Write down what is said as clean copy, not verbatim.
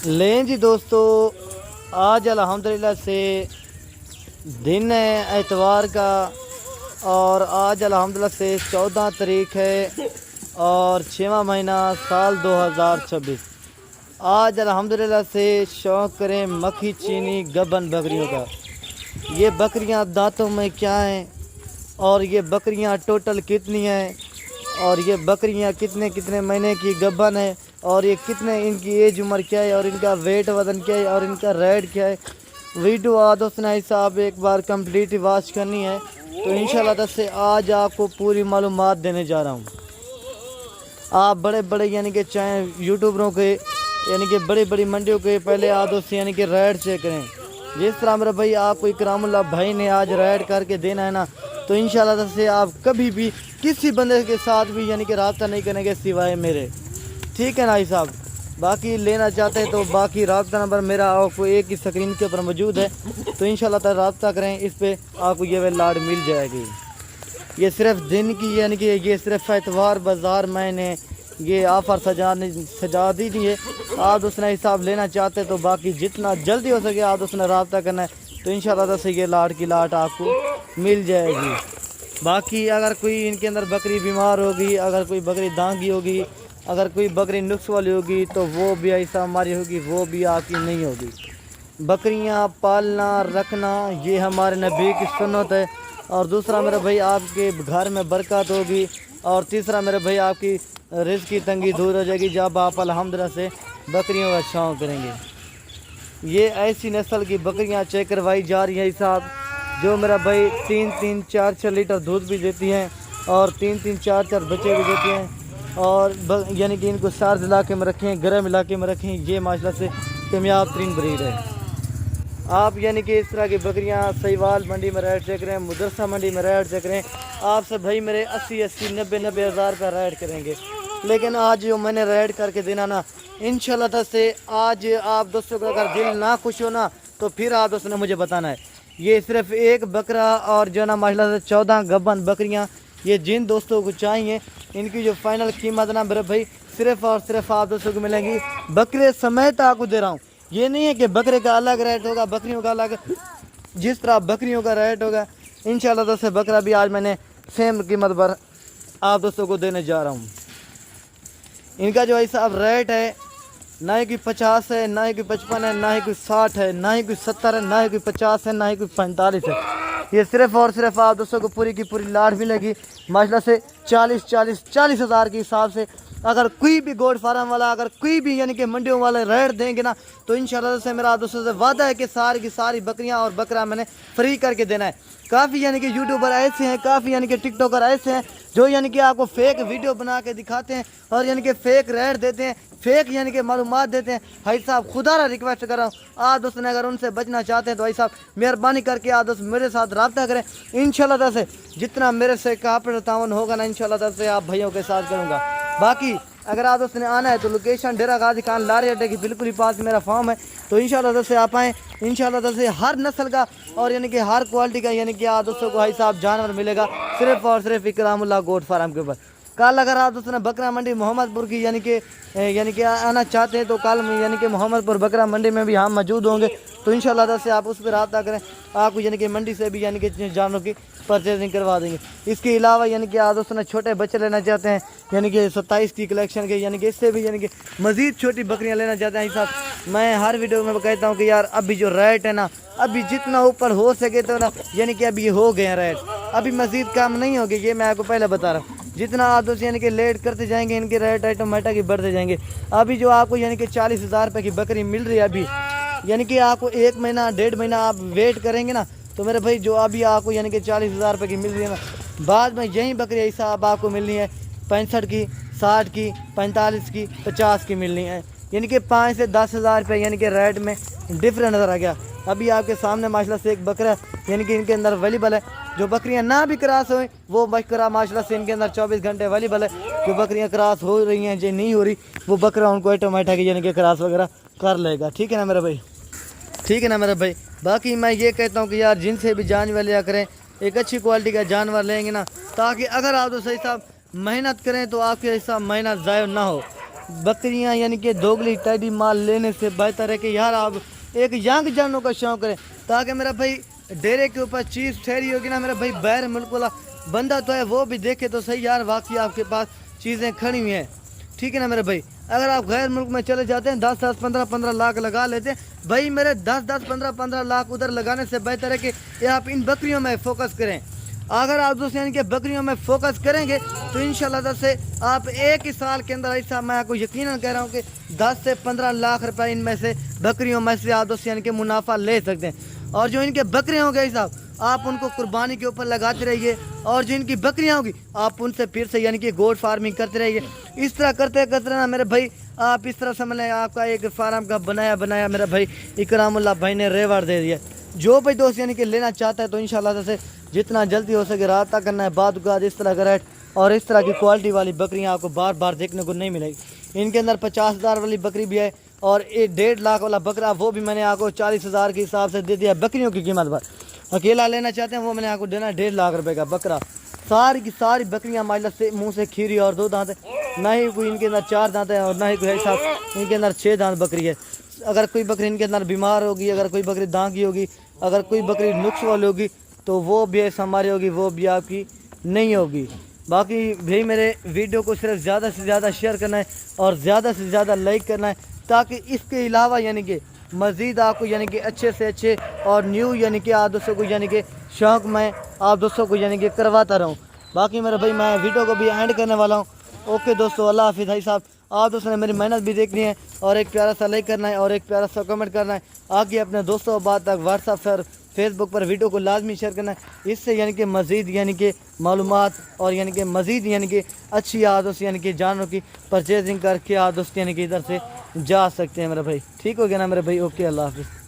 لیں جی دوستو، آج الحمدللہ سے دن ہے اتوار کا، اور آج الحمدللہ سے 14 تاریخ ہے اور 6واں مہینہ سال 2026۔ آج الحمدللہ سے شوق کریں مکھی چینی گبن بکریوں کا۔ یہ بکریاں دانتوں میں کیا ہیں، اور یہ بکریاں ٹوٹل کتنی ہیں، اور یہ بکریاں کتنے مہینے کی گبن ہے، اور یہ کتنے ان کی ایج عمر کیا ہے، اور ان کا ویٹ وزن کیا ہے، اور ان کا ریٹ کیا ہے۔ ویڈیو آدوسنا صاحب ایک بار کمپلیٹ واچ کرنی ہے، تو انشاءاللہ سے آج آپ کو پوری معلومات دینے جا رہا ہوں۔ آپ بڑے یعنی کہ چاہیں یوٹیوبروں کے یعنی کہ بڑی منڈیوں کے پہلے آدوس یعنی کہ ریٹ چیک کریں۔ جس طرح میرا بھائی آپ کو اکرام اللہ بھائی نے آج ریٹ کر کے دینا ہے نا، تو انشاءاللہ سے آپ کبھی بھی کسی بندے کے ساتھ بھی یعنی کہ رابطہ نہیں کریں گے سوائے میرے، ٹھیک ہے نا بھائی صاحب۔ باقی لینا چاہتے ہیں تو باقی رابطہ نمبر میرا آپ کو ایک ہی اسکرین کے اوپر موجود ہے، تو انشاءاللہ تعالی رابطہ کریں، اس پہ آپ کو یہ لاڈ مل جائے گی۔ یہ صرف دن کی یعنی کہ یہ صرف اتوار بازار میں نے یہ آفر سجا دی ہے۔ آپ اس نے حساب لینا چاہتے تو باقی جتنا جلدی ہو سکے آپ اس نے رابطہ کرنا ہے، تو انشاءاللہ سے یہ لاٹ کی لاٹ آپ کو مل جائے گی۔ باقی اگر کوئی ان کے اندر بکری بیمار ہوگی، اگر کوئی بکری دانگی ہوگی، اگر کوئی بکری نقص والی ہوگی، تو وہ بھی ایسا ہماری ہوگی، وہ بھی آپ کی نہیں ہوگی۔ بکریاں پالنا رکھنا یہ ہمارے نبی کی سنت ہے، اور دوسرا میرے بھائی آپ کے گھر میں برکت ہوگی، اور تیسرا میرے بھائی آپ کی رزق کی تنگی دور ہو جائے گی جب آپ الحمدللہ سے بکریوں کا شوق کریں گے۔ یہ ایسی نسل کی بکریاں چیک کروائی جا رہی ہیں صاحب، جو میرا بھائی 3 4 لیٹر دودھ بھی دیتی ہیں، اور 3 4 بچے بھی دیتی ہیں، اور یعنی کہ ان کو سرد علاقے میں رکھیں، گرم علاقے میں رکھیں، یہ ماشاءاللہ سے کامیاب ترین بریڈ ہے۔ آپ یعنی کہ اس طرح کی بکریاں سہیوال منڈی میں ریٹ چیک کریں، مدرسہ منڈی میں ریٹ چیک کریں، آپ سے بھائی میرے 80 90 ہزار روپے ریٹ کریں گے، لیکن آج جو میں نے ریٹ کر کے دینا نا، انشاءاللہ سے آج آپ دوستوں کا اگر دل نہ خوش ہو نا، تو پھر آپ دوستوں نے مجھے بتانا ہے۔ یہ صرف ایک بکرا اور جو نا ماشاءاللہ سے 14 گبن بکریاں، یہ جن دوستوں کو چاہیے ان کی جو فائنل قیمت نا میرے بھائی صرف اور صرف آپ دوستوں کو ملیں گی بکرے سمیت آپ کو دے رہا ہوں۔ یہ نہیں ہے کہ بکرے کا الگ ریٹ ہوگا، بکریوں کا الگ، جس طرح بکریوں کا ریٹ ہوگا انشاءاللہ سے بکرا بھی آج میں نے سیم قیمت پر آپ دوستوں کو دینے جا رہا ہوں۔ ان کا جو ایسا اب ریٹ ہے، نہ ہی کوئی 50 ہے، نہ ہی کوئی 55 ہے، نہ ہی کوئی 60 ہے، نہ ہی کوئی 70 ہے، نہ ہی کوئی 50 ہے، نہ ہی کوئی 45 ہے۔ یہ صرف اور صرف آپ دوستوں کو پوری کی پوری لاٹ ملے گی ماشاءاللہ سے 40 ہزار کے حساب سے۔ اگر کوئی بھی گوڈ فارم والا، اگر کوئی بھی یعنی کہ منڈیوں والے ریٹ دیں گے نا، تو انشاءاللہ سے میرا آپ دوستوں سے وعدہ ہے کہ ساری کی ساری بکریاں اور بکرا میں نے فری کر کے دینا ہے۔ کافی یعنی کہ یوٹیوبر ایسے ہیں، کافی یعنی کہ ٹک ٹاکر ایسے ہیں جو یعنی کہ آپ کو فیک ویڈیو بنا کے دکھاتے ہیں، اور یعنی کہ فیک ریٹ دیتے ہیں، فیک یعنی کہ معلومات دیتے ہیں۔ بھائی صاحب خدا را ریکویسٹ کر رہا ہوں، آپ دوست نے اگر ان سے بچنا چاہتے ہیں تو بھائی صاحب مہربانی کر کے آپ دوست میرے ساتھ رابطہ کریں۔ انشاءاللہ سے جتنا میرے سے کاپڑ تعاون ہوگا نا، انشاءاللہ سے آپ بھائیوں کے ساتھ کروں گا۔ باقی اگر آپ دوست نے آنا ہے تو لوکیشن ڈیرہ غازی خان لاری اڈے کی بالکل ہی پاس میرا فارم ہے، تو انشاءاللہ سے آپ آئیں۔ انشاءاللہ سے ہر نسل کا اور یعنی کہ ہر کوالٹی کا یعنی کہ آپ دوستوں کو بھائی صاحب جانور ملے گا، صرف اور صرف اکرام اللہ گوٹ فارم کے اوپر۔ کل اگر آپ دوستوں نے بکرا منڈی محمد پور کی یعنی کہ آنا چاہتے ہیں، تو کل یعنی کہ محمد پور بکرا منڈی میں بھی ہم موجود ہوں گے، تو انشاءاللہ سے آپ اس پہ رابطہ کریں، آپ کو یعنی کہ منڈی سے بھی یعنی کہ جانوروں کی پرچیزنگ کروا دیں گے۔ اس کے علاوہ یعنی کہ آپ دوستوں نے چھوٹے بچے لینا چاہتے ہیں یعنی کہ 27 کی کلیکشن کے، یعنی کہ اس سے بھی یعنی کہ مزید چھوٹی بکریاں لینا چاہتے ہیں صاحب، میں ہر ویڈیو میں کہتا ہوں کہ یار ابھی جو ریٹ ہے نا، ابھی جتنا اوپر ہو سکے تو نا یعنی کہ ابھی یہ ہو گئے ہیں ریٹ، ابھی مزید کام نہیں ہوگی، یہ میں آپ کو پہلے بتا رہا ہوں۔ جتنا آپ دوست یعنی کہ لیٹ کرتے جائیں گے ان کے ریٹ آٹومیٹک ہی بڑھتے جائیں گے۔ ابھی جو آپ کو یعنی کہ 40 ہزار روپے کی بکری مل رہی ہے ابھی، یعنی کہ آپ کو 1 مہینہ 1.5 مہینہ آپ ویٹ کریں گے نا، تو میرے بھائی جو ابھی آپ کو یعنی کہ 40 ہزار روپے کی مل رہی ہے نا، بعد میں یہی بکری ایسا اب آپ کو ملنی ہے 65 کی، 60 کی، 45 کی، 50 کی ملنی ہے، یعنی کہ 5 سے 10 ہزار روپے یعنی کہ ریٹ میں ڈفرینٹ نظر آ گیا۔ ابھی آپ کے سامنے ماشاءاللہ سے ایک بکرا یعنی کہ ان کے اندر اویلیبل ہے، جو بکریاں نہ بھی کراس ہوئیں وہ بکرا ماشاءاللہ سے ان کے اندر 24 گھنٹے اویلیبل ہے۔ جو بکریاں کراس ہو رہی ہیں جو نہیں ہو رہی، وہ بکرا ان کو آٹومیٹک یعنی کہ کراس وغیرہ کر لے گا، ٹھیک ہے نا میرا بھائی، ٹھیک ہے نا میرا بھائی۔ باقی میں یہ کہتا ہوں کہ یار جن سے بھی جانور لیا کریں، ایک اچھی کوالٹی کا جانور لیں گے نا، تاکہ اگر آپ تو صحیح صاحب محنت کریں تو آپ کے حساب محنت ضائع نہ ہو۔ بکریاں یعنی کہ دوگلی ٹیڈی مال لینے سے بہتر ہے کہ یار آپ ایک ینگ جانوروں کا شوق کریں، تاکہ میرا بھائی ڈیرے کے اوپر چیز ٹھہری ہوگی نا میرا بھائی، بیر ملک والا بندہ تو ہے وہ بھی دیکھے تو صحیح یار واقعی آپ کے پاس چیزیں کھڑی ہوئی ہیں، ٹھیک ہے نا میرے بھائی۔ اگر آپ غیر ملک میں چلے جاتے ہیں 10 15 لاکھ لگا لیتے ہیں بھائی، میرے 15 لاکھ ادھر لگانے سے بہتر ہے کہ آپ ان بکریوں میں فوکس کریں۔ اگر آپ دوست یعنی کہ بکریوں میں فوکس کریں گے تو انشاءاللہ سے آپ ایک ہی سال کے اندر ایسا میں آپ کو یقیناً کہہ رہا ہوں کہ 10 سے 15 لاکھ روپے ان میں سے بکریوں میں سے آپ دوست یعنی کہ منافع لے سکتے ہیں۔ اور جو ان کے بکریاں ہوں گے صاحب آپ ان کو قربانی کے اوپر لگاتے رہیے، اور جو ان کی بکریاں ہوگی آپ ان سے پھر سے یعنی کہ گوٹ فارمنگ کرتے رہیے۔ اس طرح کرتے کرتے نا میرے بھائی آپ اس طرح سمجھ لیں آپ کا ایک فارم کا بنایا میرا بھائی اکرام اللہ بھائی نے ریوارڈ دے دیا۔ جو بھائی دوست یعنی کہ لینا چاہتا ہے تو انشاءاللہ سے جتنا جلدی ہو سکے رابطہ کرنا ہے۔ بعد اوقات اس طرح کا ریٹ اور اس طرح کی کوالٹی والی بکریاں آپ کو بار بار دیکھنے کو نہیں ملے گی۔ ان کے اندر 50,000 والی بکری بھی ہے اور 1.5 لاکھ والا بکرا وہ بھی میں نے آپ کو 40,000 کے حساب سے دے دیا بکریوں کی قیمت پر۔ اکیلا لینا چاہتے ہیں وہ میں نے آپ کو دینا 1.5 لاکھ روپے کا بکرا۔ ساری کی ساری بکریاں ماشاءاللہ سے منہ سے کھیری اور 2 دانت ہے، نہ ہی کوئی ان کے اندر 4 دانت ہے اور نہ ہی کوئی ایسا ان کے اندر 6 دانت بکری ہے۔ اگر کوئی بکری ان کے اندر بیمار ہوگی، اگر کوئی بکری دانگی ہوگی، اگر کوئی بکری نقص والی ہوگی تو وہ بھی ایسا ہماری ہوگی، وہ بھی آپ کی نہیں ہوگی۔ باقی بھائی میرے ویڈیو کو صرف زیادہ سے زیادہ شیئر کرنا ہے اور زیادہ سے زیادہ لائک کرنا ہے، تاکہ اس کے علاوہ یعنی کہ مزید آپ کو یعنی کہ اچھے سے اچھے اور نیو یعنی کہ آپ دوستوں کو یعنی کہ شوق میں آپ دوستوں کو یعنی کہ کرواتا رہوں۔ باقی میرے بھائی میں ویڈیو کو بھی اینڈ کرنے والا ہوں۔ اوکے دوستو، اللہ حافظ بھائی صاحب۔ آپ دوستوں نے میری محنت بھی دیکھنی ہے اور ایک پیارا سا لائک کرنا ہے اور ایک پیارا سا کمنٹ کرنا ہے۔ آگے اپنے دوستوں بعد تک واٹس ایپ پر فیس بک پر ویڈیو کو لازمی شیئر کرنا ہے، اس سے یعنی کہ مزید یعنی کہ معلومات اور یعنی کہ مزید یعنی کہ اچھی عادت یعنی کہ جانوروں کی پرچیزنگ کر کے عادت یعنی کہ ادھر سے جا سکتے ہیں میرے بھائی۔ ٹھیک ہو گیا نا میرے بھائی؟ اوکے، اللہ حافظ۔